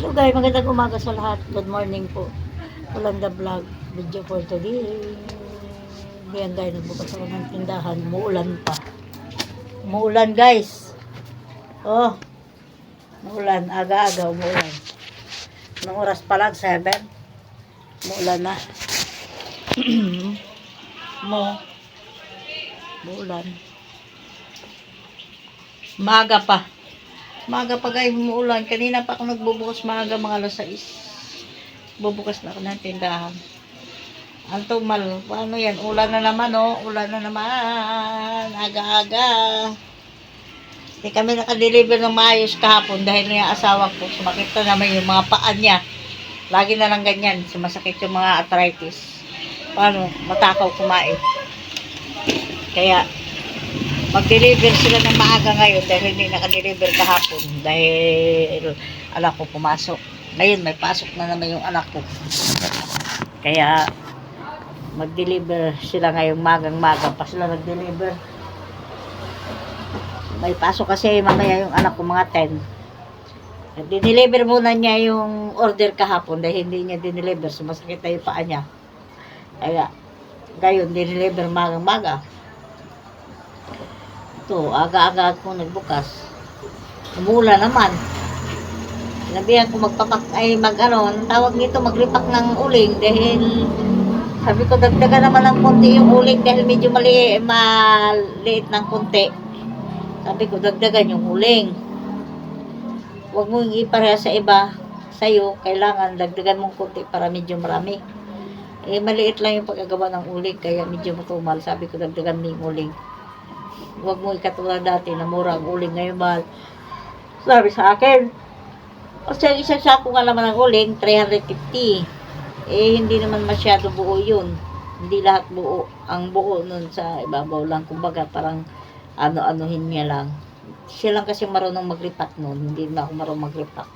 Hello guys, magandang umaga sa lahat. Good morning po. Yolanda Vlog, video for today. Diyan guys, nagbukas ako ng tindahan. Muulan pa. Umuulan guys. Oh, umuulan. Aga-aga umuulan. Anong oras pa lang? 7. Umuulan na. Umuulan. Maaga pa. Maaga pa guys, umuulan. Kanina pa ako nagbubukas maaga, mga alas 6. Bubukas na ako ng tindahan. Ang tumal. Paano yan? Ulan na naman, oh. Ulan na naman. Aga-aga. Hindi kami nakadeliver ng maayos kahapon dahil yung asawa ko, sumakit na naman yung mga paa niya. Lagi na lang ganyan. Sumasakit yung mga arthritis. Paano? Matakaw kumain. Kaya, mag-deliver sila ng maaga ngayon dahil hindi naka-deliver kahapon dahil anak ko pumasok. Ngayon may pasok na naman yung anak ko. Kaya mag-deliver sila ngayong magang-magang pa sila nag-deliver. May pasok kasi mamaya yung anak ko mga 10. Dineliver muna niya yung order kahapon dahil hindi niya dineliver. Sumasakit na yung paa niya. Kaya ngayon dineliver magang-maga. Ito, aga-aga ako nagbukas. Umulan naman. Sinabihan ko tawag nito, mag-repack ng uling dahil sabi ko dagdagan naman ng konti yung uling dahil medyo maliit ng konti. Sabi ko dagdagan yung uling. Huwag mo ipareha sa iba, sa'yo, kailangan dagdagan mong konti para medyo marami. Maliit lang yung pagkagawa ng uling kaya medyo matumal. Sabi ko dagdagan mo yung uling. Huwag mo ikatulad dati na mura ang uling ngayon mahal. Sabi sa akin, kasi isang sako nga naman ng uling, 350. Hindi naman masyado buo yun. Hindi lahat buo. Ang buo nun sa ibabaw lang. Kumbaga parang ano-anuhin niya lang. Siya lang kasi marunong mag-repack nun. Hindi na ako marunong mag-repack.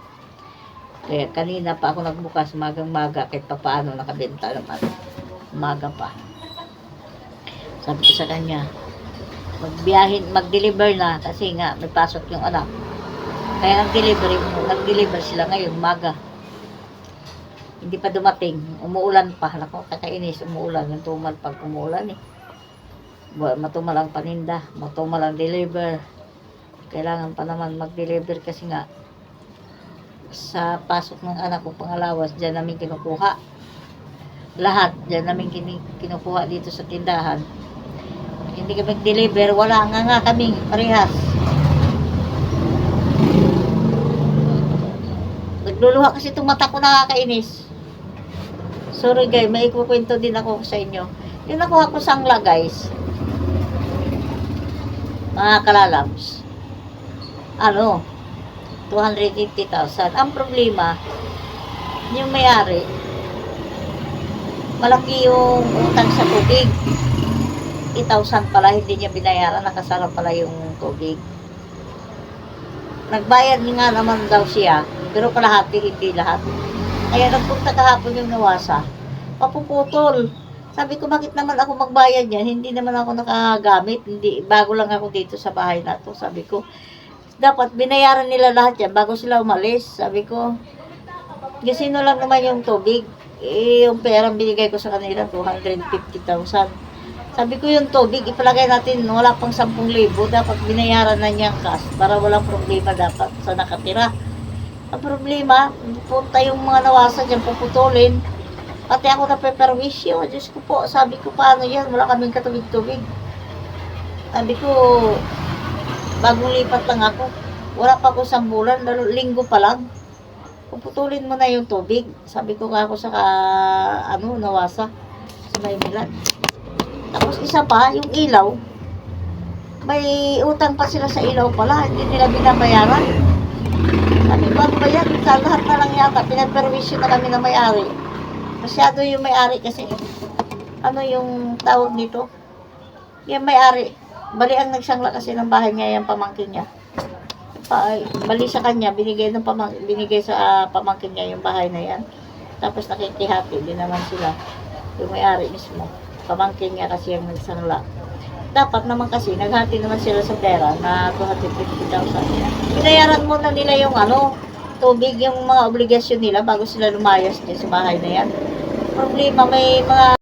Kaya kanina pa ako nagbukas magang-maga kahit pa paano nakabenta naman. Maga pa. Sabi ko sa kanya, mag-deliver na kasi nga may pasok yung anak. Kaya nag-deliver sila ngayon maga. Hindi pa dumating, umuulan pa. Nako, kakainis, umuulan. Yung tumal pag umuulan eh. Matumal ang paninda, matumal ang deliver. Kailangan pa naman mag-deliver kasi nga sa pasok ng anak ko pangalawas, dyan namin kinukuha. Lahat, dyan namin kinukuha dito sa tindahan. Hindi kami deliver, wala nga kaming parehas. Nagluluha kasi itong mata ko, nakakainis. Sorry guys, may ikukwento din ako sa inyo. Yung nakuha ko sangla guys, mga kalalabs, 280,000. Ang problema, yung may-ari, malaki yung utang sa tubig. 8,000 pala, hindi niya binayaran, nakasara pala yung tubig. Nagbayad nga naman daw siya, pero kalahati, hindi lahat. Kaya nagpunta kahapon yung nawasa, papuputol. Sabi ko, bakit naman ako magbayad yan? Hindi naman ako nakagamit, bago lang ako dito sa bahay na to. Sabi ko, dapat binayaran nila lahat yan bago sila umalis. Sabi ko, kasi lang naman yung tubig. Yung perang binigay ko sa kanila, 250,000. Sabi ko yung tubig, ipalagay natin, wala pang 10,000, dapat binayaran na niya cash para walang problema dapat sa nakatira. Ang problema, punta yung mga nawasa dyan, puputulin. Pati ako napeperwisyo, Diyos ko po, sabi ko paano yan, wala kaming katubig-tubig. Sabi ko, bagong lipat lang ako, wala pa ako 1 bulan, linggo pa lang. Puputulin mo na yung tubig. Sabi ko nga ako sa nawasa, sa Maynila. Tapos isa pa, yung ilaw, may utang pa sila sa ilaw pala, hindi nila binabayaran. Sabi, bago ba yan? Sa lahat na lang yata, pinaperwisyo na kami na may-ari. Masyado yung may-ari kasi, yung tawag nito? Yung may-ari, bali ang nagsangla kasi ng bahay niya, yung pamangkin niya. Bali sa kanya, binigay sa pamangkin niya yung bahay na yan. Tapos nakikihati din naman sila, yung may-ari mismo. Pamangkin niya kasi yung nagsangla. Dapat naman kasi, naghati naman sila sa pera na 250,000. Binayaran muna nila yung tubig yung mga obligasyon nila bago sila lumayas dyan sa bahay na yan. Problema, may mga